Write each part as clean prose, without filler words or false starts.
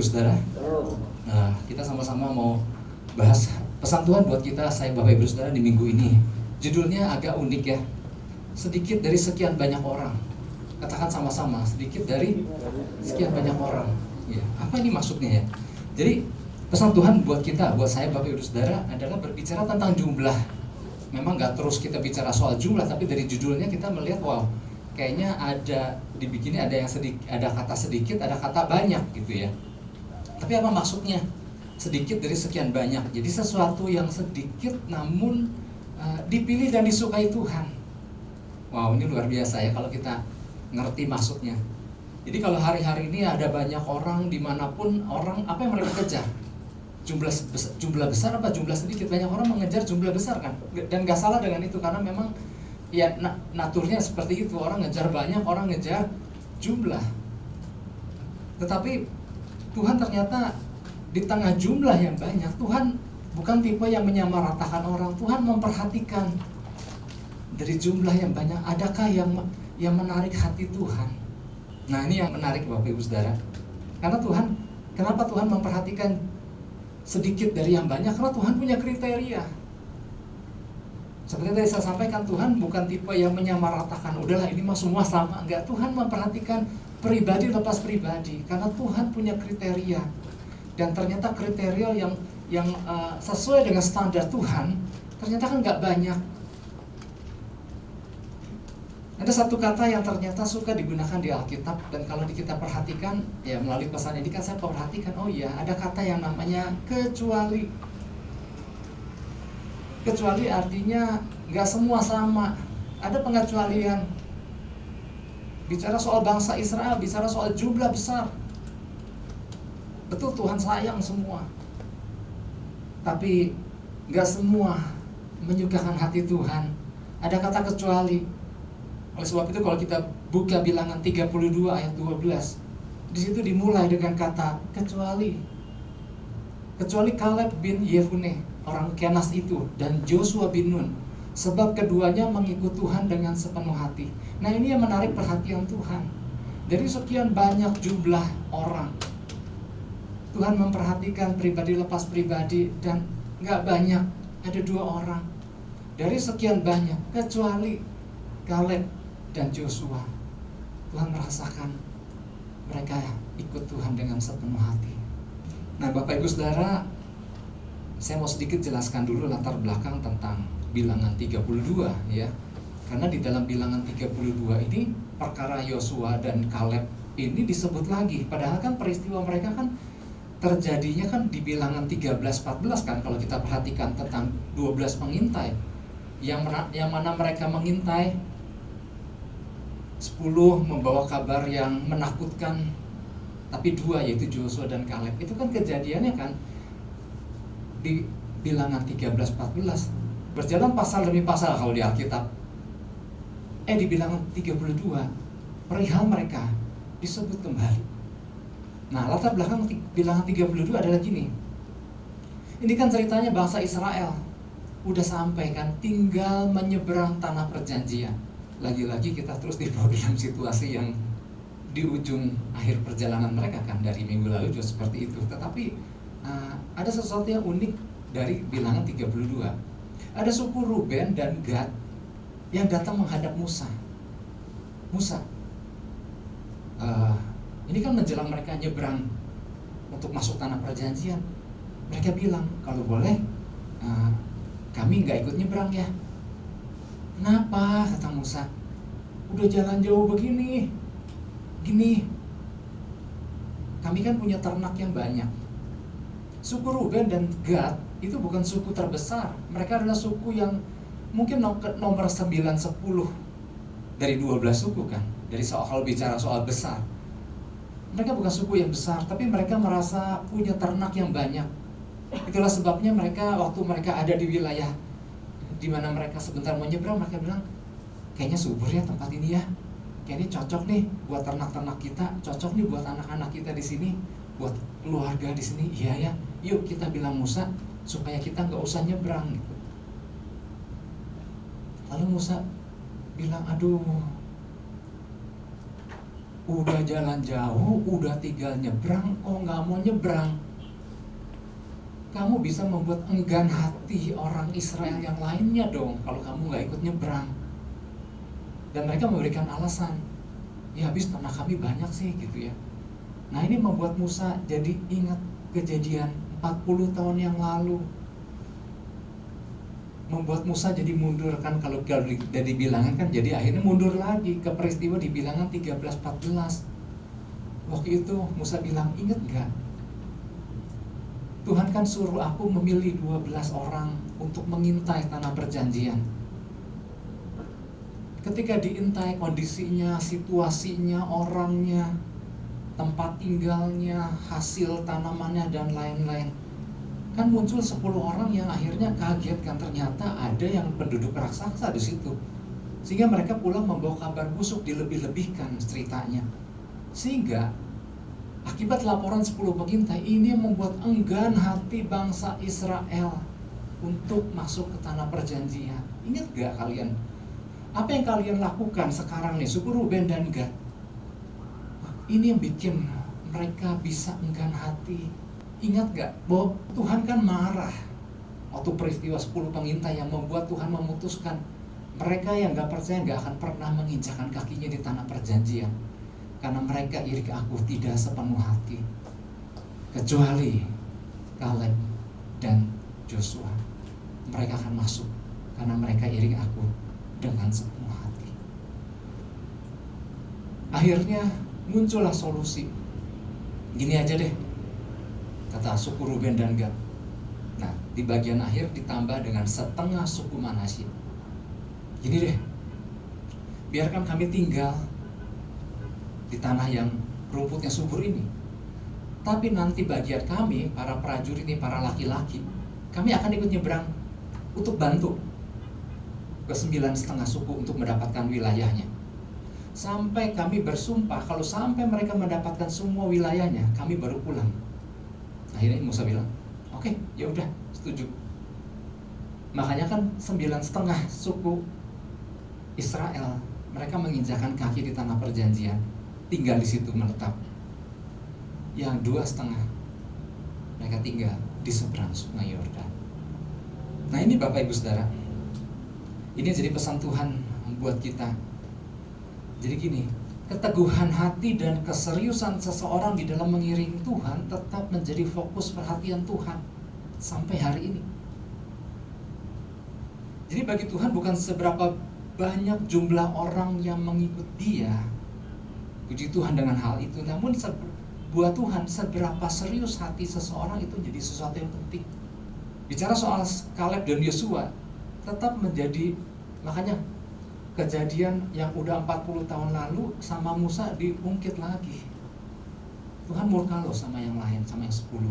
Ibu Saudara. Nah, kita sama-sama mau bahas pesan Tuhan buat kita, saya Bapak Ibu Saudara, di minggu ini. Judulnya agak unik ya. Sedikit dari sekian banyak orang. Katakan sama-sama, sedikit dari sekian banyak orang. Ya, apa ini maksudnya ya? Jadi pesan Tuhan buat kita, buat saya Bapak Ibu Saudara, adalah berbicara tentang jumlah. Memang nggak terus kita bicara soal jumlah, tapi dari judulnya kita melihat, wow, kayaknya ada dibikinnya ada yang sedikit, ada kata sedikit, ada kata banyak gitu ya. Tapi apa maksudnya? Sedikit dari sekian banyak. Jadi sesuatu yang sedikit namun dipilih dan disukai Tuhan. Wow, ini luar biasa ya kalau kita ngerti maksudnya. Jadi kalau hari-hari ini ada banyak orang dimanapun, orang apa yang mereka kejar? Jumlah besar apa jumlah sedikit? Banyak orang mengejar jumlah besar kan? Dan gak salah dengan itu, karena memang ya naturnya seperti itu. Orang ngejar banyak, orang ngejar jumlah. Tetapi Tuhan ternyata di tengah jumlah yang banyak, Tuhan bukan tipe yang menyamaratakan orang. Tuhan memperhatikan dari jumlah yang banyak, adakah yang menarik hati Tuhan. Nah, ini yang menarik Bapak Ibu Saudara. Karena Tuhan, kenapa Tuhan memperhatikan sedikit dari yang banyak? Karena Tuhan punya kriteria. Seperti tadi saya sampaikan, Tuhan bukan tipe yang menyamaratakan, udahlah ini mah semua sama. Enggak, Tuhan memperhatikan pribadi lepas pribadi, karena Tuhan punya kriteria. Dan ternyata kriteria yang sesuai dengan standar Tuhan, ternyata kan nggak banyak. Ada satu kata yang ternyata suka digunakan di Alkitab, dan kalau kita perhatikan, ya melalui pesan ini kan saya perhatikan, oh iya, ada kata yang namanya kecuali. Kecuali artinya nggak semua sama, ada pengecualian. Bicara soal bangsa Israel, bicara soal jumlah besar. Betul, Tuhan sayang semua, tapi nggak semua menyukakan hati Tuhan. Ada kata kecuali. Oleh sebab itu kalau kita buka Bilangan 32 ayat 12, di situ dimulai dengan kata kecuali. Kecuali Kaleb bin Yefune, orang Kenas itu, dan Joshua bin Nun, sebab keduanya mengikut Tuhan dengan sepenuh hati. Nah, ini yang menarik perhatian Tuhan. Dari sekian banyak jumlah orang, Tuhan memperhatikan pribadi lepas pribadi, dan gak banyak, ada 2 orang. Dari sekian banyak, kecuali Kaleb dan Joshua, Tuhan merasakan mereka ikut Tuhan dengan sepenuh hati. Nah, Bapak Ibu Saudara, saya mau sedikit jelaskan dulu latar belakang tentang Bilangan 32 ya. Karena di dalam Bilangan 32 ini perkara Yosua dan Kaleb ini disebut lagi. Padahal kan peristiwa mereka kan terjadinya kan di Bilangan 13-14 kan, kalau kita perhatikan tentang 12 pengintai. Yang mana mereka mengintai 10 membawa kabar yang menakutkan, tapi 2 yaitu Joshua dan Kaleb. Itu kan kejadiannya kan di Bilangan 13-14. Berjalan pasal demi pasal kalau di Alkitab. Di Bilangan 32 perihal mereka disebut kembali. Nah, latar belakang Bilangan 32 adalah gini. Ini kan ceritanya bangsa Israel udah sampai kan, tinggal menyeberang tanah perjanjian. Lagi-lagi kita terus dibawa dalam situasi yang di ujung akhir perjalanan mereka kan, dari minggu lalu juga seperti itu. Tetapi ada sesuatu yang unik dari Bilangan 32. Ada suku Ruben dan Gad yang datang menghadap Musa. Ini kan menjelang mereka nyebrang untuk masuk tanah perjanjian. Mereka bilang, kalau boleh kami nggak ikut nyebrang ya. Kenapa? Kata Musa. Udah jalan jauh begini. Kami kan punya ternak yang banyak. Suku Ruben dan Gad itu bukan suku terbesar. Mereka adalah suku yang mungkin nomor 9-10 dari 12 suku kan. Dari kalau bicara soal besar, mereka bukan suku yang besar, tapi mereka merasa punya ternak yang banyak. Itulah sebabnya waktu mereka ada di wilayah di mana mereka sebentar mau nyebrang, mereka bilang, kayaknya subur ya tempat ini ya. Kayaknya cocok nih buat ternak-ternak kita, cocok nih buat anak-anak kita di sini, buat keluarga di sini. Iya ya, yuk kita bilang Musa supaya kita nggak usah nyebrang gitu. Lalu Musa bilang, aduh, Udah jalan jauh, udah tinggal nyebrang, kok nggak mau nyebrang? Kamu bisa membuat enggan hati orang Israel yang lainnya dong kalau kamu nggak ikut nyebrang. Dan mereka memberikan alasan, ya habis tanah kami banyak sih gitu ya. Nah ini membuat Musa jadi ingat kejadian 40 tahun yang lalu. Membuat Musa jadi mundur kan, kalau dari bilangan kan jadi akhirnya mundur lagi ke peristiwa di bilangan 13-14. Waktu itu Musa bilang, ingat gak? Tuhan kan suruh aku memilih 12 orang untuk mengintai tanah perjanjian. Ketika diintai kondisinya, situasinya, orangnya, tempat tinggalnya, hasil tanamannya dan lain-lain, kan muncul 10 orang yang akhirnya kaget kan, ternyata ada yang penduduk raksasa di situ. Sehingga mereka pulang membawa kabar busuk, dilebih-lebihkan ceritanya. Sehingga akibat laporan 10 pengintai ini membuat enggan hati bangsa Israel untuk masuk ke tanah perjanjian. Ingat gak kalian? Apa yang kalian lakukan sekarang nih, suku Ruben dan Gad? Ini yang bikin mereka bisa enggan hati. Ingat gak bahwa Tuhan kan marah waktu peristiwa 10 pengintai yang membuat Tuhan memutuskan mereka yang gak percaya gak akan pernah menginjakkan kakinya di tanah perjanjian, karena mereka iri ke aku tidak sepenuh hati, kecuali Kaleb dan Joshua. Mereka akan masuk karena mereka iri ke aku dengan sepenuh hati. Akhirnya muncullah solusi. Gini aja deh, kata suku Ruben dan Gad. Nah, di bagian akhir ditambah dengan setengah suku Manasye. Gini deh, biarkan kami tinggal di tanah yang rumputnya subur ini, tapi nanti bagian kami, para prajurit ini, para laki-laki, kami akan ikut nyebrang untuk bantu ke 9,5 suku untuk mendapatkan wilayahnya. Sampai kami bersumpah kalau sampai mereka mendapatkan semua wilayahnya, kami baru pulang. Akhirnya Musa bilang, oke, ya udah, setuju. Makanya kan 9,5 suku Israel, mereka menginjakan kaki di tanah perjanjian, tinggal di situ menetap. Yang 2,5 mereka tinggal di seberang sungai Yordan. Nah ini Bapak Ibu Saudara, ini jadi pesan Tuhan buat kita. Jadi gini, keteguhan hati dan keseriusan seseorang di dalam mengiring Tuhan tetap menjadi fokus perhatian Tuhan sampai hari ini. Jadi bagi Tuhan bukan seberapa banyak jumlah orang yang mengikut Dia, puji Tuhan dengan hal itu, namun buat Tuhan seberapa serius hati seseorang itu jadi sesuatu yang penting. Bicara soal Kaleb dan Yosua tetap menjadi, makanya kejadian yang udah 40 tahun lalu sama Musa diungkit lagi. Tuhan murka loh sama yang lain, sama yang 10,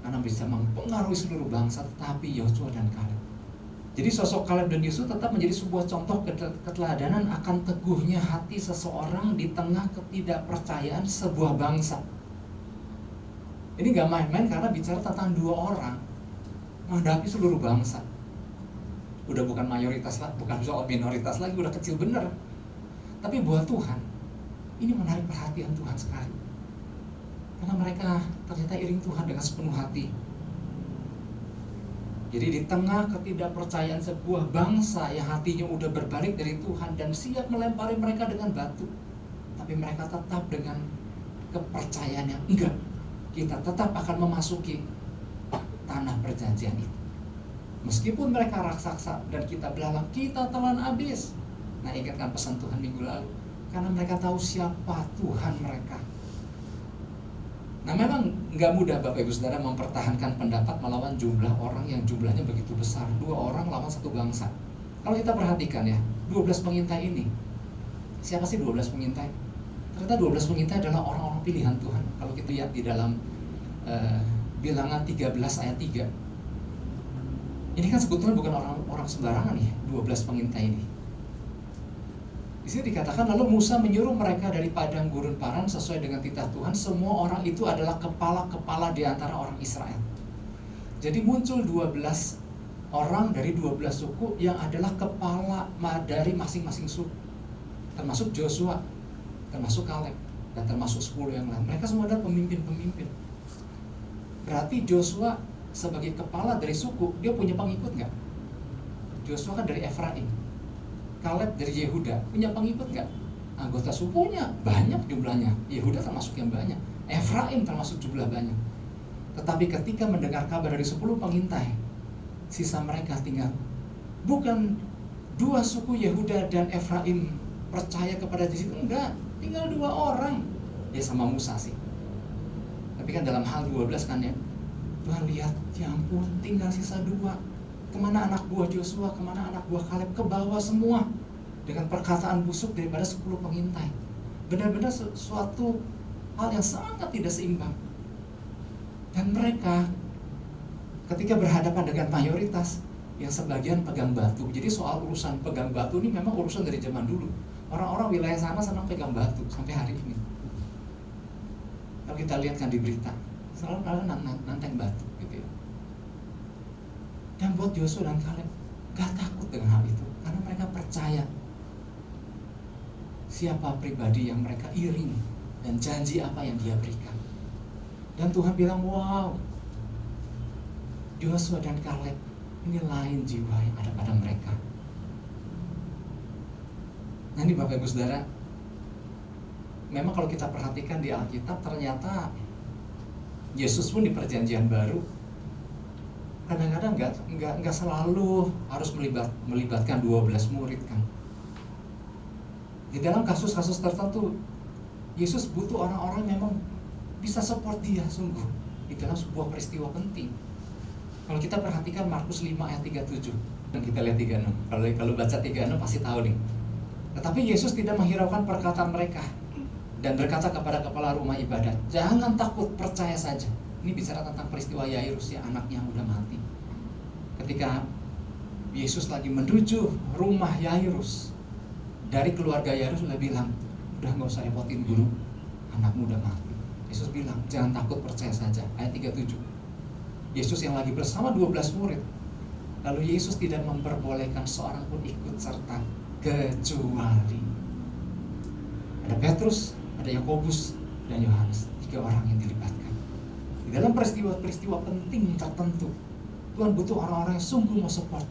karena bisa mempengaruhi seluruh bangsa, tetapi Yosua dan Kaleb. Jadi sosok Kaleb dan Yosua tetap menjadi sebuah contoh keteladanan akan teguhnya hati seseorang di tengah ketidakpercayaan sebuah bangsa. Ini gak main-main karena bicara tentang 2 orang menghadapi seluruh bangsa. Udah bukan mayoritas lah, bukan soal minoritas lagi, udah kecil bener. Tapi buat Tuhan, ini menarik perhatian Tuhan sekali. Karena mereka ternyata iring Tuhan dengan sepenuh hati. Jadi di tengah ketidakpercayaan sebuah bangsa yang hatinya udah berbalik dari Tuhan dan siap melempari mereka dengan batu, tapi mereka tetap dengan kepercayaan yang enggak, kita tetap akan memasuki tanah perjanjian itu. Meskipun mereka raksasa dan kita belalang, kita telan habis. Nah, ingatkan pesan Tuhan minggu lalu, karena mereka tahu siapa Tuhan mereka. Nah, memang nggak mudah Bapak Ibu Saudara mempertahankan pendapat melawan jumlah orang yang jumlahnya begitu besar. 2 orang lawan 1 bangsa. Kalau kita perhatikan ya, 12 pengintai ini, siapa sih 12 pengintai? Ternyata 12 pengintai adalah orang-orang pilihan Tuhan. Kalau kita lihat di dalam Bilangan 13 ayat 3, ini kan sebetulnya bukan orang sembarangan nih, 12 pengintai ini. Di sini dikatakan, lalu Musa menyuruh mereka dari padang gurun Paran sesuai dengan titah Tuhan. Semua orang itu adalah kepala-kepala di antara orang Israel. Jadi muncul 12 orang dari 12 suku yang adalah kepala dari masing-masing suku, termasuk Joshua, termasuk Kaleb. dan termasuk 10 yang lain. Mereka semua adalah pemimpin-pemimpin. Berarti Joshua sebagai kepala dari suku, dia punya pengikut nggak? Joshua kan dari Efraim, Kaleb dari Yehuda, punya pengikut nggak? Anggota sukunya banyak jumlahnya, Yehuda termasuk yang banyak, Efraim termasuk jumlah banyak. Tetapi ketika mendengar kabar dari 10 pengintai, sisa mereka tinggal, bukan 2 suku Yehuda dan Efraim percaya kepada Yesus, enggak, tinggal 2 orang. Ya sama Musa sih. Tapi kan dalam hal 12 kan ya, Tuhan lihat, ya ampun, tinggal sisa 2. Kemana anak buah Joshua, kemana anak buah Kaleb? Ke bawah semua dengan perkataan busuk daripada 10 pengintai. Benar-benar suatu hal yang sangat tidak seimbang. Dan mereka ketika berhadapan dengan mayoritas yang sebagian pegang batu. Jadi soal urusan pegang batu ini memang urusan dari zaman dulu. Orang-orang wilayah sana senang pegang batu sampai hari ini. Kalau kita lihat kan di berita, selalu nanteng batu gitu ya. Dan buat Joshua dan Kaleb gak takut dengan hal itu, karena mereka percaya siapa pribadi yang mereka iring dan janji apa yang dia berikan. Dan Tuhan bilang, wow, Joshua dan Kaleb ini lain jiwa yang ada pada mereka. Nah ini Bapak Ibu Saudara, memang kalau kita perhatikan di Alkitab, ternyata Yesus pun di perjanjian baru kadang-kadang nggak selalu harus melibatkan 12 murid kan. Di dalam kasus-kasus tertentu, Yesus butuh orang-orang memang bisa support dia sungguh di dalam sebuah peristiwa penting. Kalau kita perhatikan Markus 5 ayat 37 dan kita lihat 36. Kalau baca 36 pasti tahu nih. Tetapi Yesus tidak menghiraukan perkataan mereka dan berkata kepada kepala rumah ibadat, jangan takut, percaya saja. Ini bicara tentang peristiwa Yairus, ya, anaknya yang udah mati. Ketika Yesus lagi menuju rumah Yairus, dari keluarga Yairus udah bilang, udah gak usah repotin guru, anakmu udah mati. Yesus bilang, jangan takut, percaya saja. Ayat 37. Yesus yang lagi bersama 12 murid, lalu Yesus tidak memperbolehkan seorang pun ikut serta, kecuali ada Petrus, ada Yakobus, dan Yohanes, 3 orang yang dilibatkan. Di dalam peristiwa-peristiwa penting tertentu, Tuhan butuh orang-orang yang sungguh mau support,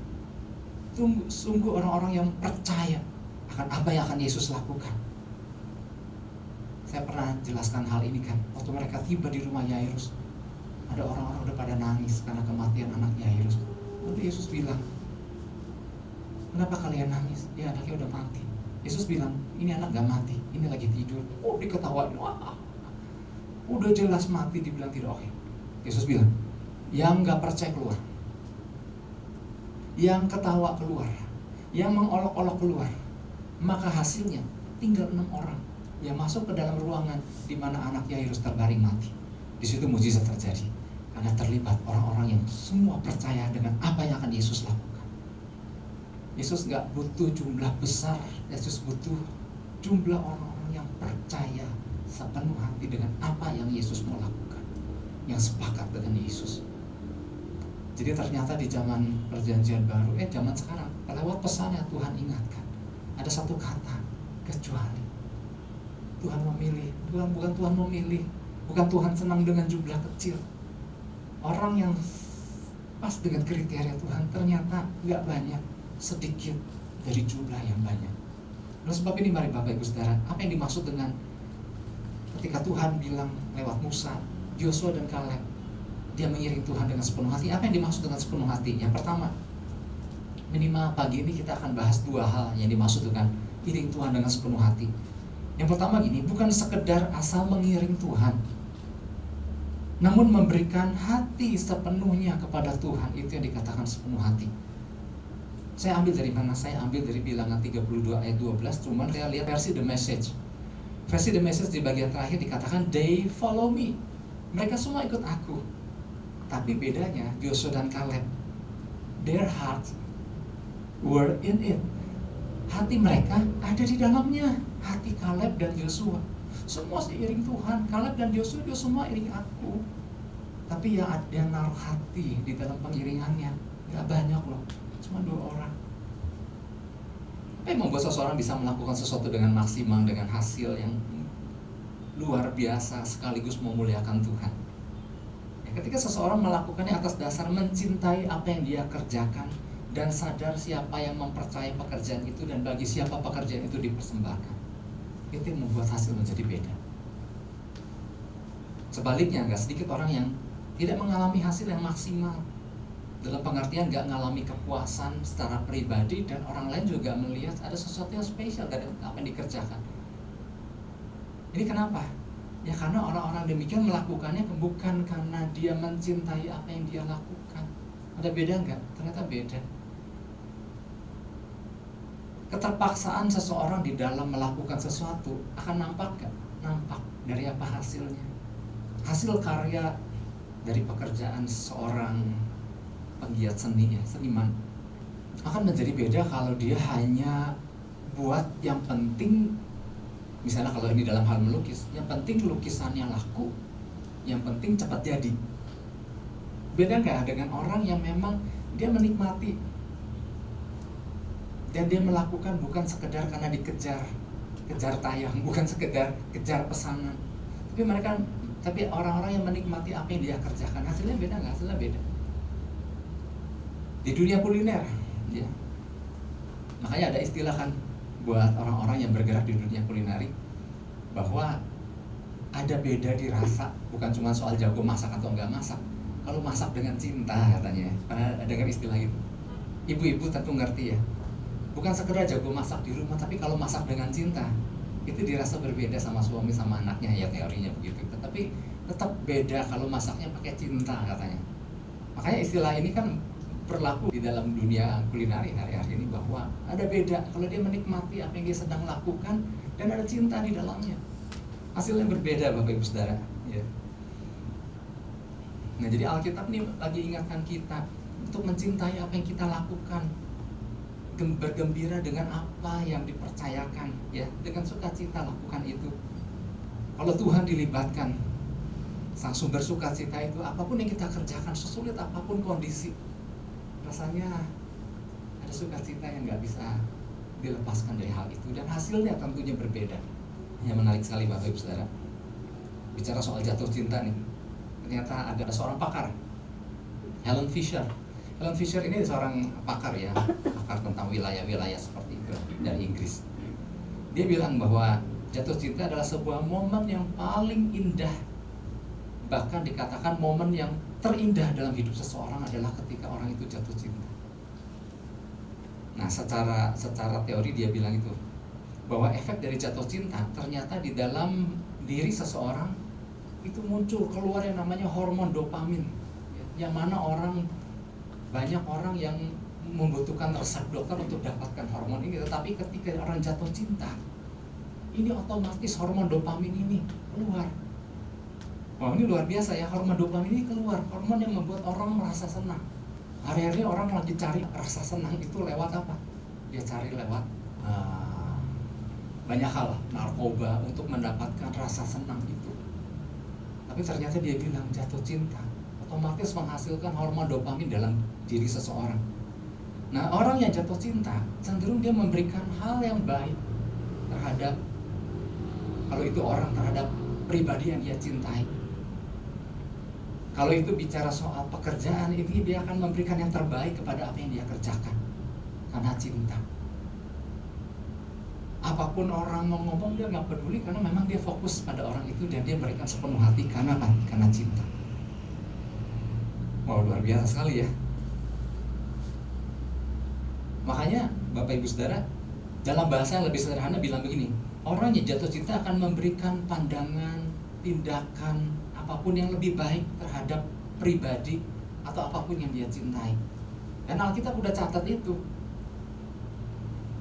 sungguh orang-orang yang percaya akan apa yang akan Yesus lakukan. Saya pernah jelaskan hal ini kan, waktu mereka tiba di rumah Yairus, ada orang-orang udah pada nangis karena kematian anak Yairus. Lalu Yesus bilang, kenapa kalian nangis? Ya, anaknya udah mati. Yesus bilang, ini anak gak mati, ini lagi tidur. Oh, diketawain, wah, udah jelas mati, dibilang tidak. Oke. Yesus bilang, yang gak percaya keluar, yang ketawa keluar, yang mengolok-olok keluar. Maka hasilnya tinggal 6 orang yang masuk ke dalam ruangan di mana anak Yairus terbaring mati. Di situ mujizat terjadi karena terlibat orang-orang yang semua percaya dengan apa yang akan Yesus lakukan. Yesus gak butuh jumlah besar, Yesus butuh jumlah orang-orang yang percaya sepenuh hati dengan apa yang Yesus mau lakukan, yang sepakat dengan Yesus. Jadi ternyata di zaman perjanjian baru, zaman sekarang, lewat pesannya Tuhan ingatkan, ada satu kata, kecuali. Tuhan memilih, bukan Tuhan memilih, bukan Tuhan senang dengan jumlah kecil. Orang yang pas dengan kriteria Tuhan ternyata gak banyak, sedikit dari jumlah yang banyak. Oleh sebab ini mari Bapak Ibu Saudara, apa yang dimaksud dengan ketika Tuhan bilang lewat Musa, Joshua dan Kaleb, dia mengiring Tuhan dengan sepenuh hati. Apa yang dimaksud dengan sepenuh hati? Yang pertama, minimal pagi ini kita akan bahas 2 hal yang dimaksud dengan iring Tuhan dengan sepenuh hati. Yang pertama gini, bukan sekedar asal mengiring Tuhan, namun memberikan hati sepenuhnya kepada Tuhan. Itu yang dikatakan sepenuh hati. Saya ambil dari mana? Saya ambil dari Bilangan 32 ayat 12. Cuman saya lihat versi The Message. Versi The Message di bagian terakhir dikatakan, they follow me. Mereka semua ikut aku. Tapi bedanya Joshua dan Kaleb, their hearts were in it. Hati mereka ada di dalamnya. Hati Kaleb dan Joshua, semua seiring Tuhan. Kaleb dan Joshua juga semua iring aku. Tapi yang ada yang naruh hati di dalam pengiringannya gak banyak loh, cuma 2 orang. Apa yang membuat seseorang bisa melakukan sesuatu dengan maksimal, dengan hasil yang luar biasa sekaligus memuliakan Tuhan. Ya, ketika seseorang melakukannya atas dasar mencintai apa yang dia kerjakan dan sadar siapa yang mempercayai pekerjaan itu dan bagi siapa pekerjaan itu dipersembahkan, itu yang membuat hasil menjadi beda. Sebaliknya, nggak sedikit orang yang tidak mengalami hasil yang maksimal, dalam pengertian nggak mengalami kepuasan secara pribadi dan orang lain juga melihat ada sesuatu yang spesial dari apa yang dikerjakan. Ini kenapa? Ya karena orang-orang demikian melakukannya bukan karena dia mencintai apa yang dia lakukan. Ada beda nggak? Ternyata beda. Keterpaksaan seseorang di dalam melakukan sesuatu akan nampak nggak? Nampak. Dari apa hasilnya? Hasil karya dari pekerjaan seorang penggiat seni, ya, seniman, akan menjadi beda kalau dia hanya buat yang penting. Misalnya kalau ini dalam hal melukis, yang penting lukisannya laku, yang penting cepat jadi. Beda nggak dengan orang yang memang dia menikmati dan dia melakukan bukan sekedar karena dikejar tayang, bukan sekedar kejar pesanan, tapi orang-orang yang menikmati apa yang dia kerjakan. Hasilnya beda nggak? Hasilnya beda. Di dunia kuliner, ya, makanya ada istilah kan buat orang-orang yang bergerak di dunia kulineri, bahwa ada beda di rasa, bukan cuma soal jago masak atau enggak masak. Kalau masak dengan cinta katanya, pernah dengar istilah itu? Ibu-ibu tentu ngerti ya. Bukan sekedar jago masak di rumah, tapi kalau masak dengan cinta, itu dirasa berbeda sama suami sama anaknya, ya teorinya begitu. Tetapi tetap beda kalau masaknya pakai cinta katanya. Makanya istilah ini kan berlaku di dalam dunia kulineri hari-hari ini, bahwa ada beda kalau dia menikmati apa yang dia sedang lakukan dan ada cinta di dalamnya. Hasilnya berbeda Bapak Ibu Saudara, ya. Nah, jadi Alkitab ini lagi ingatkan kita untuk mencintai apa yang kita lakukan, bergembira dengan apa yang dipercayakan, ya, dengan sukacita lakukan itu. Kalau Tuhan dilibatkan, sang sumber sukacita itu, apapun yang kita kerjakan, sesulit apapun kondisi, rasanya ada sukacita yang nggak bisa dilepaskan dari hal itu, dan hasilnya tentunya berbeda. Yang menarik sekali Bapak Ibu Saudara, bicara soal jatuh cinta nih, ternyata ada seorang pakar, Helen Fisher. Helen Fisher ini seorang pakar, ya, pakar tentang wilayah-wilayah seperti itu dari Inggris. Dia bilang bahwa jatuh cinta adalah sebuah momen yang paling indah, bahkan dikatakan momen yang terindah dalam hidup seseorang adalah ketika orang itu jatuh cinta. Nah, secara teori dia bilang itu, bahwa efek dari jatuh cinta ternyata di dalam diri seseorang itu muncul keluar yang namanya hormon dopamin, yang mana banyak orang yang membutuhkan resep dokter untuk dapatkan hormon ini, tetapi ketika orang jatuh cinta, ini otomatis hormon dopamin ini keluar. Wah, ini luar biasa ya, hormon dopamin ini keluar, hormon yang membuat orang merasa senang. Hari-hari orang lagi cari rasa senang itu lewat apa? Dia cari lewat banyak hal, narkoba, untuk mendapatkan rasa senang itu. Tapi ternyata dia bilang jatuh cinta otomatis menghasilkan hormon dopamin dalam diri seseorang. Nah, orang yang jatuh cinta cenderung dia memberikan hal yang baik terhadap, kalau itu orang, terhadap pribadi yang dia cintai. Kalau itu bicara soal pekerjaan, ini dia akan memberikan yang terbaik kepada apa yang dia kerjakan karena cinta. Apapun orang mau ngomong dia nggak peduli, karena memang dia fokus pada orang itu dan dia berikan sepenuh hati karena apa? Karena cinta. Wow, luar biasa sekali ya. Makanya Bapak Ibu Saudara, dalam bahasa yang lebih sederhana bilang begini, orang yang jatuh cinta akan memberikan pandangan, tindakan, apapun yang lebih baik terhadap pribadi atau apapun yang dia cintai. Dan Alkitab udah catat itu.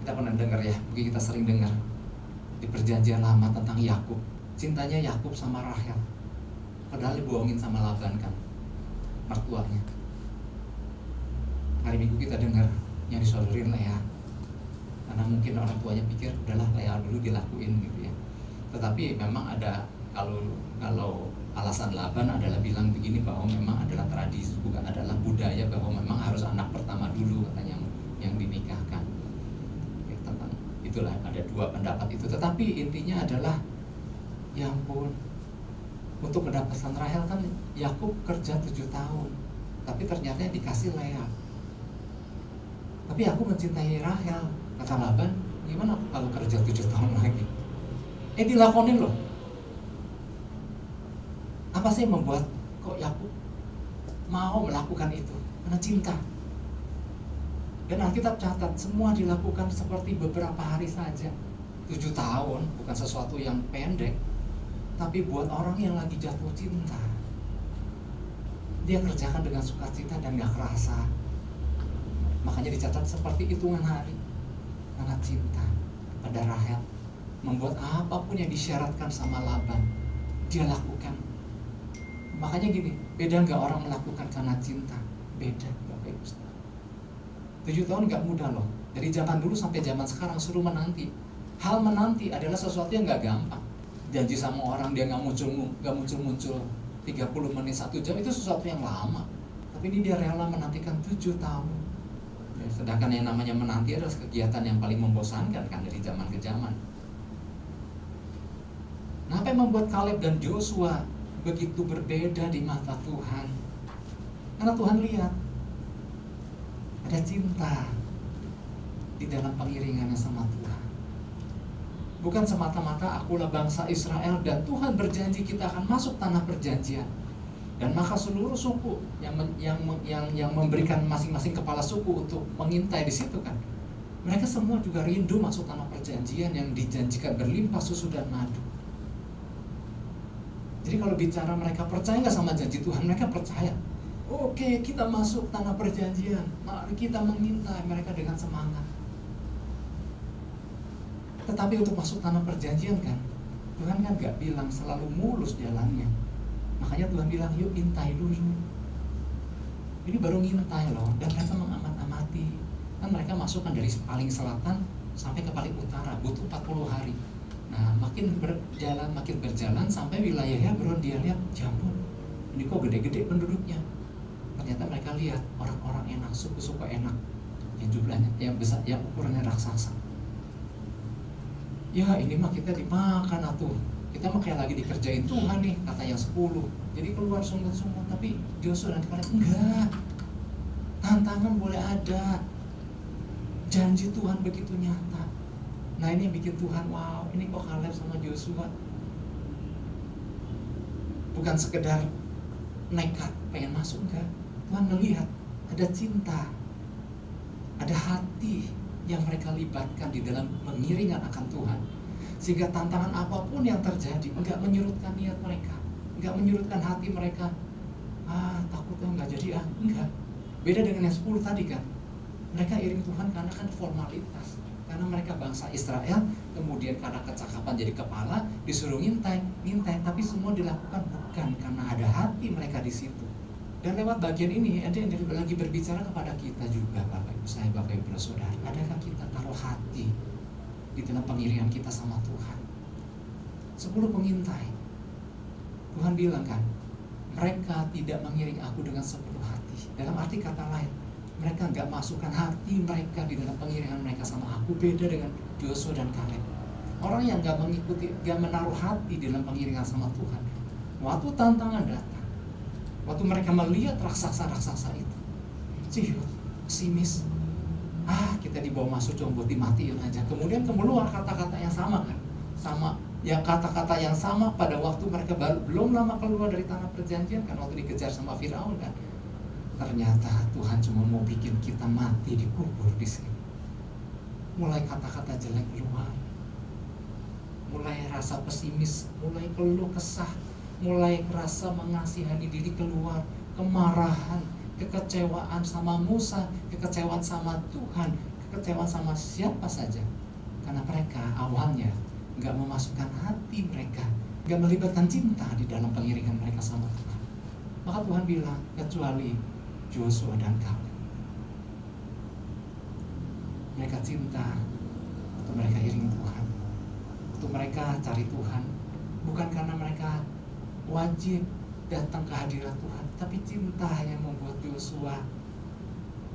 Kita pernah dengar ya, mungkin kita sering dengar di Perjanjian Lama tentang Yakub, cintanya Yakub sama Rahel, padahal dibohongin sama Laban kan, mertuanya. Hari Minggu kita dengar yang disodorin Lea, karena mungkin orang tuanya pikir udahlah Lea dulu dilakuin gitu ya. Tetapi memang ada, kalau alasan Laban adalah bilang begini, bahwa memang adalah tradisi, bukan adalah budaya, bahwa memang harus anak pertama dulu katanya yang dinikahkan. Itulah ada dua pendapat itu, tetapi intinya adalah Ya ampun, untuk mendapatkan Rahel kan Yakub kerja 7 tahun, tapi ternyata yang dikasih Lea. Tapi aku mencintai Rahel. Kata Laban, gimana kalau kerja 7 tahun lagi? Dilakonin loh. Apa sih yang membuat kok Yakub mau melakukan itu? Karena cinta. Dan Alkitab catat semua dilakukan seperti beberapa hari saja. 7 tahun bukan sesuatu yang pendek, tapi buat orang yang lagi jatuh cinta, dia kerjakan dengan sukacita dan gak kerasa. Makanya dicatat seperti hitungan hari. Karena cinta kepada Rahel, membuat apapun yang disyaratkan sama Laban, dia lakukan. Makanya gini, beda gak orang melakukan karena cinta? Beda, Bapak Ibu Saudara. 7 tahun gak mudah loh. Dari zaman dulu sampai zaman sekarang suruh menanti. Hal menanti adalah sesuatu yang gak gampang. Janji sama orang dia gak muncul-muncul 30 menit 1 jam, itu sesuatu yang lama. Tapi ini dia rela menantikan 7 tahun. Sedangkan yang namanya menanti adalah kegiatan yang paling membosankan kan dari zaman ke zaman. Nah, apa yang membuat Kaleb dan Joshua begitu berbeda di mata Tuhan? Karena Tuhan lihat ada cinta di dalam pengiringannya sama Tuhan. Bukan semata-mata akulah bangsa Israel dan Tuhan berjanji kita akan masuk tanah perjanjian. Dan maka seluruh suku yang memberikan masing-masing kepala suku untuk mengintai di situ kan, mereka semua juga rindu masuk tanah perjanjian yang dijanjikan berlimpah susu dan madu. Jadi kalau bicara mereka percaya nggak sama janji Tuhan, mereka percaya. Oke, kita masuk tanah perjanjian, mari kita mengintai mereka dengan semangat. Tetapi untuk masuk tanah perjanjian kan, Tuhan kan nggak bilang selalu mulus jalannya. Makanya Tuhan bilang, yuk intai dulu. Ini baru ngintai loh, dan mereka mengamat-amati. Kan mereka masukkan dari paling selatan sampai ke paling utara, butuh 40 hari. Nah, makin berjalan sampai wilayahnya baru dia lihat, jambon, ini kok gede-gede penduduknya. Ternyata mereka lihat orang-orang enak, suku-suku enak, yang jumlahnya, yang besar, yang ukurannya raksasa. Ya ini mah kita dimakan atuh. Kita mah kayak lagi dikerjain Tuhan nih, kata yang 10. Jadi keluar sungut-sungut, tapi Joshua dan Kaleb enggak. Tantangan boleh ada, janji Tuhan begitu nyata. Nah ini yang bikin Tuhan, wow, ini kok Kaleb sama Joshua bukan sekedar nekat pengen masuk, enggak. Tuhan melihat ada cinta, ada hati yang mereka libatkan di dalam mengiringan akan Tuhan. Sehingga tantangan apapun yang terjadi enggak menyurutkan niat mereka, enggak menyurutkan hati mereka. Takutnya enggak jadi, enggak. Beda dengan yang 10 tadi kan. Mereka iring Tuhan karena kan formalitas. Karena mereka bangsa Israel, kemudian karena kecakapan jadi kepala, disuruh ngintai, tapi semua dilakukan bukan karena ada hati mereka di situ. Dan lewat bagian ini ada yang lagi berbicara kepada kita juga, Bapak Ibu saya, Bapak Ibu Saudara. Adakah kita taruh hati di dalam pengiringan kita sama Tuhan? 10 pengintai, Tuhan bilang kan, mereka tidak mengiring aku dengan sepenuh hati. Dalam arti kata lain, mereka gak masukkan hati mereka di dalam pengiringan mereka sama aku. Beda dengan Joshua dan Kaleb, orang yang gak mengikuti, gak menaruh hati di dalam pengiringan sama Tuhan. Waktu tantangan datang, waktu mereka melihat raksasa-raksasa itu, ciut, pesimis, kita dibawa masuk cuma buat dimatiin aja. Kemudian keluar kata-kata yang sama kan, sama yang kata-kata yang sama pada waktu mereka belum lama keluar dari tanah perjanjian kan, waktu dikejar sama Firaun kan. Ternyata Tuhan cuma mau bikin kita mati dikubur di sini. Mulai kata-kata jelek keluar, mulai rasa pesimis, mulai keluh kesah, mulai rasa mengasihani diri keluar, kemarahan, kekecewaan sama Musa, kekecewaan sama Tuhan, kekecewaan sama siapa saja. Karena mereka awalnya gak memasukkan hati mereka, gak melibatkan cinta di dalam pengiringan mereka sama Tuhan. Maka Tuhan bilang, kecuali Joshua dan Kaleb, mereka cinta atau mereka iring Tuhan, untuk mereka cari Tuhan, bukan karena mereka wajib datang ke hadirat Tuhan, tapi cinta yang membuat Joshua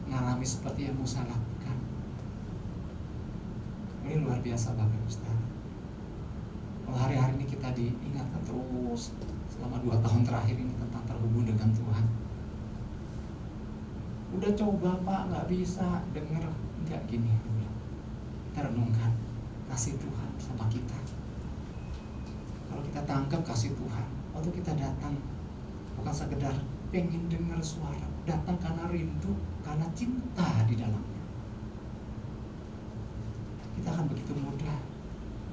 mengalami seperti yang Musa lakukan. Ini luar biasa Bapak Ibu Saudara. Kalau hari-hari ini kita diingatkan terus selama 2 tahun terakhir ini tentang terhubung dengan Tuhan. Udah coba Pak, nggak bisa denger, nggak gini. Kita renungkan kasih Tuhan sama kita. Kalau kita tangkap kasih Tuhan, waktu kita datang bukan sekedar pengen dengar suara, datang karena rindu, karena cinta di dalamnya. Kita akan begitu mudah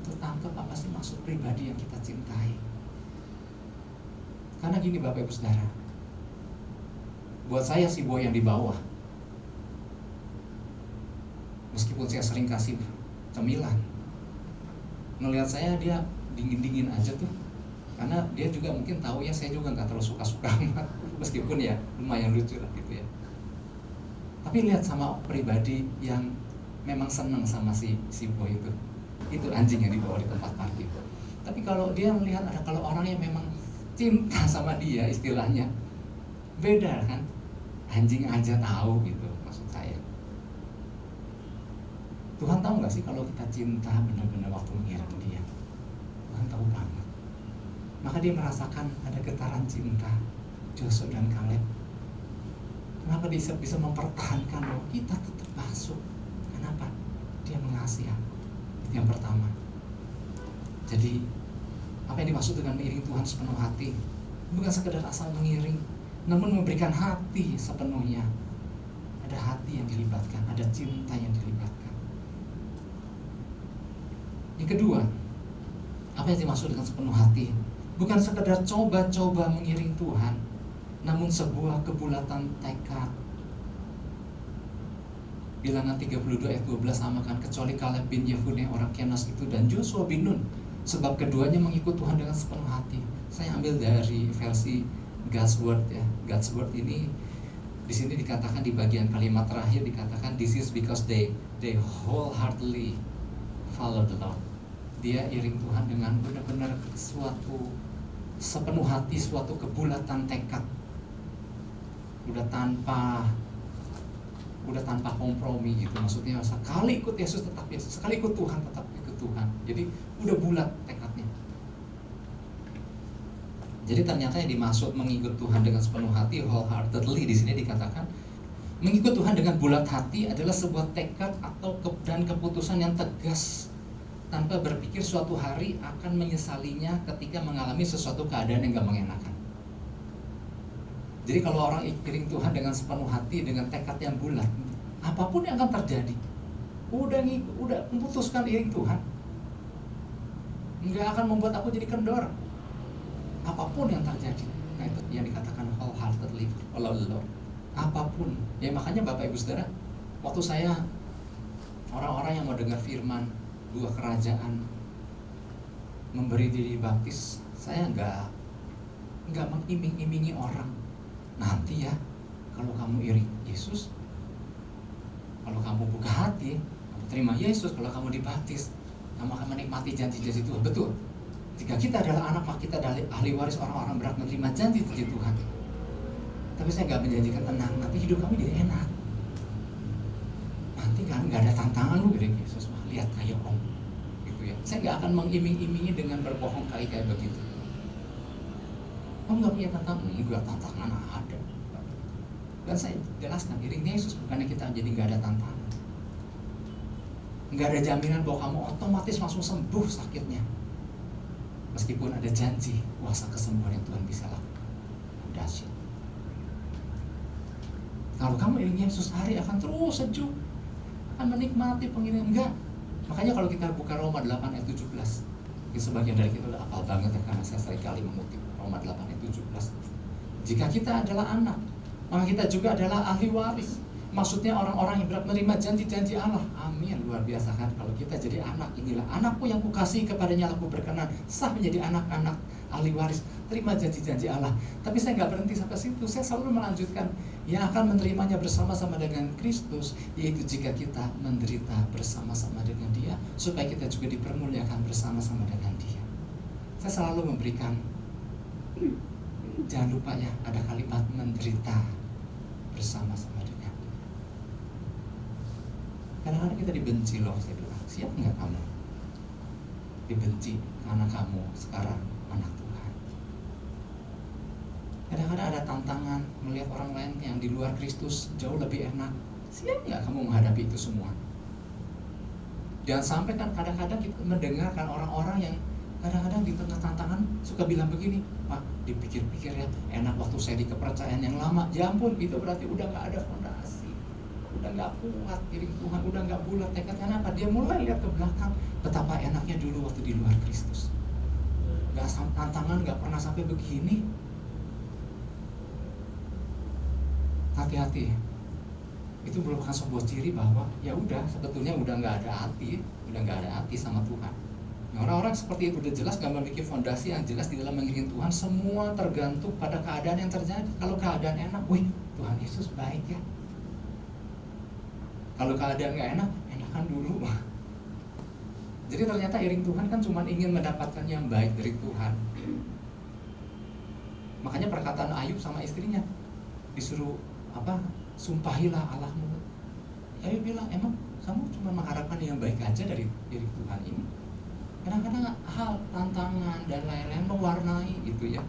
untuk tangkap apa sih maksud pribadi yang kita cintai. Karena gini Bapak Ibu Saudara, buat saya si boy yang di bawah, meskipun saya sering kasih cemilan, ngelihat saya dia dingin-dingin aja tuh, karena dia juga mungkin tahu ya saya juga nggak terlalu suka-suka amat, meskipun ya lumayan lucu lah gitu ya. Tapi lihat sama pribadi yang memang senang sama si boy itu anjing yang dibawa di tempat parkir. Tapi kalau dia melihat ada kalau orang yang memang cinta sama dia, istilahnya beda kan, anjing aja tahu gitu maksud saya. Tuhan tahu nggak sih kalau kita cinta benar-benar waktu mengiring dia, Tuhan tahu banget. Maka dia merasakan ada getaran cinta Joshua dan Kaleb. Kenapa dia bisa mempertahankan bahwa kita tetap masuk? Kenapa? Dia mengasihi. Itu yang pertama. Jadi apa yang dimaksud dengan mengiring Tuhan sepenuh hati? Bukan sekedar asal mengiring, namun memberikan hati sepenuhnya. Ada hati yang dilibatkan, ada cinta yang dilibatkan. Yang kedua, apa yang dimaksud dengan sepenuh hati? Bukan sekedar coba-coba mengiring Tuhan, namun sebuah kebulatan tekad. Bilangan 32 ayat 12 samakan, kecuali Kaleb bin Yefune orang Kenas itu dan Joshua bin Nun, sebab keduanya mengikut Tuhan dengan sepenuh hati. Saya ambil dari versi God's Word ya. God's Word ini di sini dikatakan di bagian kalimat terakhir dikatakan this is because they wholeheartedly follow the Lord. Dia iring Tuhan dengan benar-benar suatu sepenuh hati, suatu kebulatan tekad. Udah tanpa kompromi gitu. Maksudnya sekali ikut Yesus tetap Yesus, sekali ikut Tuhan tetap ikut Tuhan. Jadi udah bulat tekadnya. Jadi ternyata yang dimaksud mengikut Tuhan dengan sepenuh hati, wholeheartedly, di sini dikatakan mengikut Tuhan dengan bulat hati adalah sebuah tekad dan keputusan yang tegas tanpa berpikir suatu hari akan menyesalinya ketika mengalami sesuatu keadaan yang gak mengenakan. Jadi kalau orang iring Tuhan dengan sepenuh hati, dengan tekad yang bulat, apapun yang akan terjadi, udah memutuskan iring Tuhan, nggak akan membuat aku jadi kendor. Apapun yang terjadi, nah itu yang dikatakan wholeheartedly follow the Lord. Apapun, ya makanya Bapak Ibu Saudara, waktu saya orang-orang yang mau dengar firman, 2 kerajaan, memberi diri baptis, saya nggak mengiming-imingi orang. Nanti ya, kalau kamu iring Yesus, kalau kamu buka hati, kamu terima Yesus, kalau kamu dibaptis, kamu akan menikmati janji-janji Tuhan. Betul. Jika kita adalah anak, maka kita adalah ahli waris orang-orang berhak menerima janji-janji Tuhan. Tapi saya nggak menjanjikan tenang, nanti hidup kami jadi enak. Nanti kan nggak ada tantangan lu iring Yesus, mah lihat kayak om, gitu ya. Saya nggak akan mengiming-imingi dengan berbohong kayak begitu. Kamu gak punya tantangan? Enggak, tantangan ada. Dan saya jelaskan, iringnya Yesus bukannya kita jadi gak ada tantangan. Gak ada jaminan bahwa kamu otomatis langsung sembuh sakitnya. Meskipun ada janji kuasa kesembuhan yang Tuhan bisa lakukan. Dahsyat. Kalau kamu iringnya Yesus, hari akan terus sejuk, akan menikmati pengiringan. Enggak. Makanya kalau kita buka Roma 8 ayat 17, sebagian dari kita udah hafal banget ya, karena saya sering kali mengutip Roma 8 ayat 17. Jika kita adalah anak, maka kita juga adalah ahli waris. Maksudnya orang-orang yang berhak menerima janji-janji Allah. Amin, luar biasa kan. Kalau kita jadi anak, inilah anakku yang kukasihi, kepadanya aku berkenan, sah menjadi anak-anak ahli waris, terima janji-janji Allah. Tapi saya nggak berhenti sampai situ, saya selalu melanjutkan yang akan menerimanya bersama-sama dengan Kristus, yaitu jika kita menderita bersama-sama dengan Dia, supaya kita juga dipermuliakan bersama-sama dengan Dia. Saya selalu memberikan, jangan lupa ya, ada kalimat menderita bersama-sama dengan Dia. Kadang-kadang kita dibenci loh, saya bilang, siap nggak kamu? dibenci karena kamu sekarang anak Tuhan. Kadang-kadang ada tantangan melihat orang lain yang di luar Kristus jauh lebih enak. Siap nggak kamu menghadapi itu semua? Jangan sampai kan kadang-kadang kita mendengarkan orang-orang yang kadang-kadang di tengah tantangan suka bilang begini, Pak, dipikir-pikir ya, enak waktu saya di kepercayaan yang lama. Ya ampun, itu berarti udah gak ada fondasi, udah gak kuat iring Tuhan, udah gak bulat tekadnya. Apa? Dia mulai lihat ke belakang betapa enaknya dulu waktu di luar Kristus. Gak tantangan, gak pernah sampai begini. Hati-hati. Itu merupakan sebuah ciri bahwa ya udah, sebetulnya udah nggak ada hati sama Tuhan. Orang-orang seperti itu udah jelas nggak memiliki fondasi yang jelas di dalam mengiring Tuhan. Semua tergantung pada keadaan yang terjadi. Kalau keadaan enak, wih, Tuhan Yesus baik ya. Kalau keadaan nggak enak, enakan dulu. Jadi ternyata iring Tuhan kan cuma ingin mendapatkan yang baik dari Tuhan. Makanya perkataan Ayub sama istrinya disuruh sumpahilah Allahmu. Ayub bilang, emang kamu cuma mengharapkan yang baik aja dari Tuhan ini? Kadang-kadang hal, tantangan dan lain-lain mewarnai itu ya.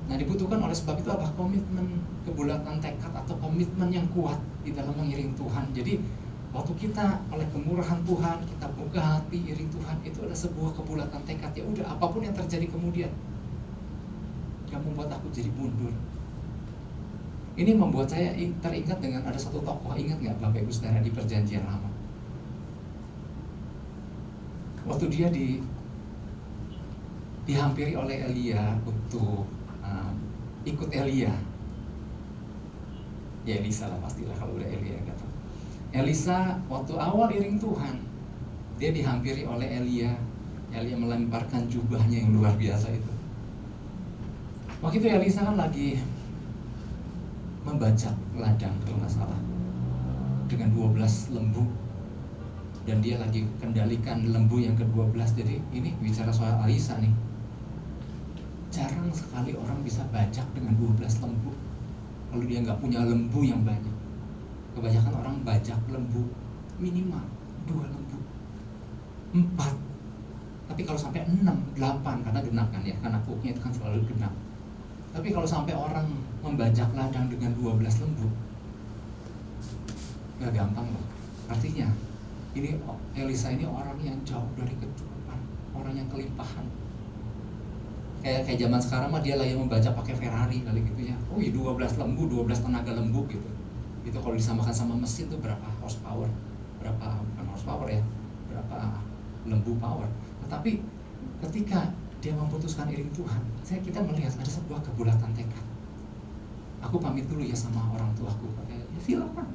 Nah, dibutuhkan oleh sebab itu apa? Komitmen, kebulatan tekad atau komitmen yang kuat di dalam mengiring Tuhan. Jadi waktu kita oleh kemurahan Tuhan kita buka hati iring Tuhan, itu ada sebuah kebulatan tekad. Ya udah, apapun yang terjadi kemudian, gak membuat aku jadi mundur. Ini membuat saya teringat dengan ada satu tokoh, ingat nggak Bapak Ibu Saudara, di Perjanjian Lama? Waktu dia dihampiri oleh Elia untuk ikut Elia. Ya Elisa lah pastilah kalau udah Elia kata. Elisa waktu awal iring Tuhan, dia dihampiri oleh Elia. Elia melemparkan jubahnya yang luar biasa itu. Waktu itu Elisa kan lagi membajak ladang kalau nggak salah dengan 12 lembu, dan dia lagi kendalikan lembu yang ke-12. Jadi ini bicara soal Elisa nih, jarang sekali orang bisa bajak dengan 12 lembu kalau dia nggak punya lembu yang banyak. Kebanyakan orang bajak lembu minimal 2 lembu, 4, tapi kalau sampai 6, 8 karena genap kan ya, karena cooknya itu kan selalu genap. Tapi kalau sampai orang membajak ladang dengan 12 lembu, gak gampang loh. Artinya ini Elisa ini orang yang jauh dari kecukupan, orang yang kelimpahan. Kayak zaman sekarang mah dia lagi membajak pakai Ferrari kali gitu ya. Oh iya, 12 lembu, 12 tenaga lembu gitu. Itu kalau disamakan sama mesin tuh berapa horsepower? Bukan horsepower ya, berapa lembu power. Tetapi ketika dia memutuskan iring Tuhan, kita melihat ada sebuah kebulatan tekad. Aku pamit dulu ya sama orang tuaku. Ya silakan.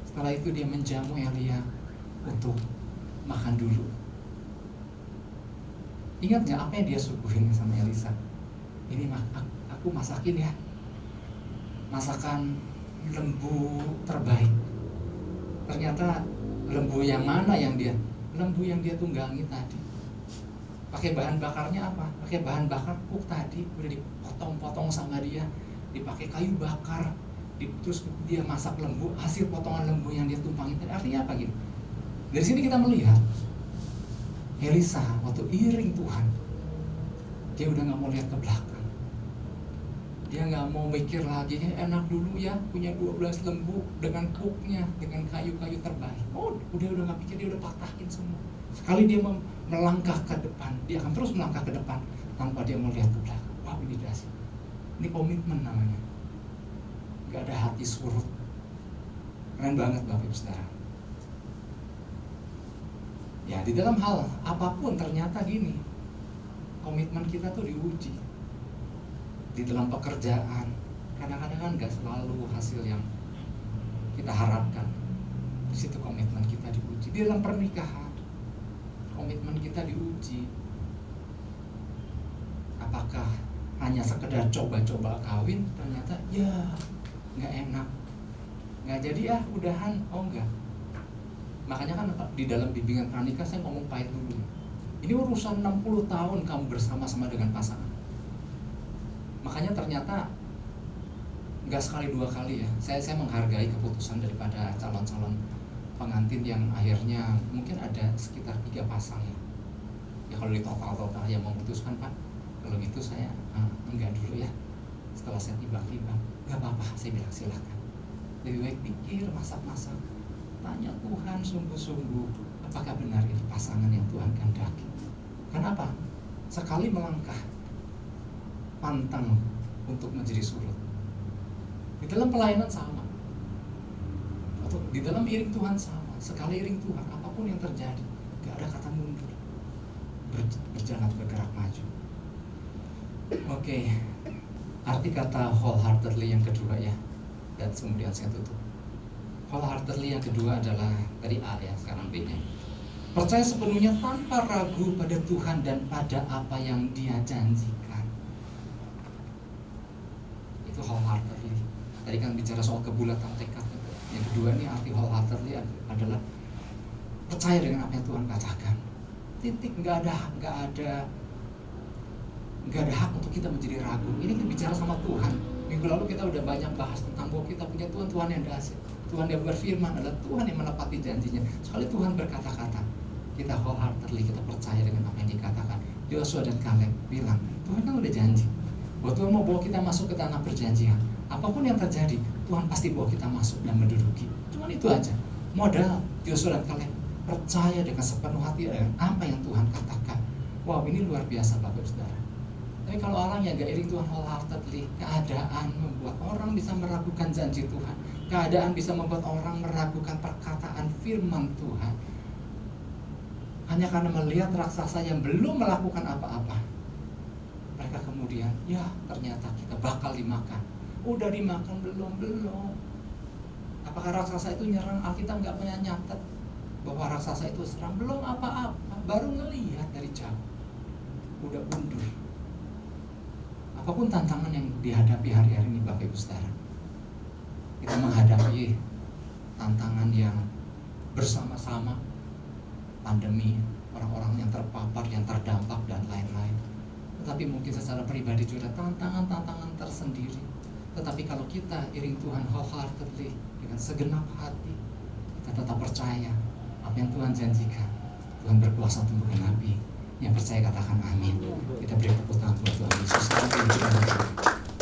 Setelah itu dia menjamu Elia untuk makan dulu. Ingat nggak apa yang dia suguhin sama Elisa? Ini aku masakin ya, masakan lembu terbaik. Ternyata lembu yang mana yang dia? Lembu yang dia tunggangi tadi. Pakai bahan bakarnya apa? Pakai bahan bakar cook tadi, udah dipotong-potong sama dia, dipakai kayu bakar, terus dia masak lembu, hasil potongan lembu yang dia tumpangi tadi. Artinya apa gitu? Dari sini kita melihat Elisa waktu iring Tuhan, dia udah gak mau lihat ke belakang. Dia gak mau mikir lagi, enak dulu ya punya 12 lembu dengan cooknya, dengan kayu-kayu terbaik. Oh, udah gak pikir, dia udah patahin semua. Sekali dia melangkah ke depan, dia akan terus melangkah ke depan tanpa dia melihat ke belakang. Wah, ini dahsyat. Ini komitmen namanya. Gak ada hati surut. Keren banget Bapak Ibu Saudara. Ya, di dalam hal apapun ternyata gini, komitmen kita tuh diuji. Di dalam pekerjaan, kadang-kadang kan gak selalu hasil yang kita harapkan. Di situ komitmen kita diuji. Di dalam pernikahan, komitmen kita diuji. Apakah hanya sekedar coba-coba kawin, ternyata ya nggak enak, nggak jadi ya udahan. Oh enggak. Makanya kan di dalam bimbingan pranikah saya ngomong pahit dulu. Ini urusan 60 tahun kamu bersama-sama dengan pasangan. Makanya ternyata nggak sekali dua kali ya. Saya menghargai keputusan daripada calon-calon pengantin yang akhirnya mungkin ada sekitar 3 pasang ya. Ya kalau di total yang memutuskan, Pak, kalau gitu saya enggak dulu ya. Setelah saya timbang-timbang, nggak apa-apa, saya bilang silakan. Lebih baik pikir, masak-masak, tanya Tuhan sungguh-sungguh, apakah benar ini pasangan yang Tuhan kehendaki. Kenapa? Sekali melangkah, pantang untuk menjadi surut. Di dalam pelayanan sama, atau di dalam iring Tuhan sama. Sekali iring Tuhan, apapun yang terjadi, gak ada kata mundur, berjalan, bergerak maju. Oke. Arti kata wholeheartedly yang kedua ya, dan kemudian saya tutup. Wholeheartedly yang kedua adalah dari A ya, sekarang B-nya. Percaya sepenuhnya tanpa ragu pada Tuhan dan pada apa yang Dia janjikan. Itu wholeheartedly. Tadi kan bicara soal kebulatan tekad. Yang kedua ini arti wholeheartedly adalah percaya dengan apa yang Tuhan katakan. Titik, nggak ada hak untuk kita menjadi ragu. Ini kita bicara sama Tuhan. Minggu lalu kita udah banyak bahas tentang bahwa kita punya Tuhan, Tuhan yang dahsyat, Tuhan yang berfirman, adalah Tuhan yang menepati janjinya. Sekali Tuhan berkata-kata, kita wholeheartedly, kita percaya dengan apa yang dikatakan. Yosua dan Kaleb bilang, Tuhan kan udah janji bahwa Tuhan mau bawa kita masuk ke tanah perjanjian. Apapun yang terjadi, Tuhan pasti bawa kita masuk dan menduduki. Cuman itu aja. Modal Yosua dan Kaleb percaya dengan sepenuh hati dengan apa yang Tuhan katakan. Wow, ini luar biasa Bapak Saudara. Tapi kalau orang yang gak iring Tuhan wholeheartedly, keadaan membuat orang bisa meragukan janji Tuhan. Keadaan bisa membuat orang meragukan perkataan firman Tuhan. Hanya karena melihat raksasa yang belum melakukan apa-apa, mereka kemudian, ya ternyata kita bakal dimakan. Udah dimakan belum? Apakah raksasa itu nyerang? Alkitab gak punya nyatet bahwa raksasa itu serang. Belum apa-apa, baru ngelihat dari jauh, udah undur. Apapun tantangan yang dihadapi hari-hari ini Bapak Ibu Saudara, kita menghadapi tantangan yang bersama-sama, pandemi, orang-orang yang terpapar, yang terdampak dan lain-lain. Tetapi mungkin secara pribadi juga tantangan-tantangan tersendiri. Tetapi kalau kita iring Tuhan wholeheartedly, dengan segenap hati, kita tetap percaya apa yang Tuhan janjikan, Tuhan berkuasa untuk menggenapi. Yang percaya katakan amin. Kita beri tepuk tangan buat Tuhan Yesus.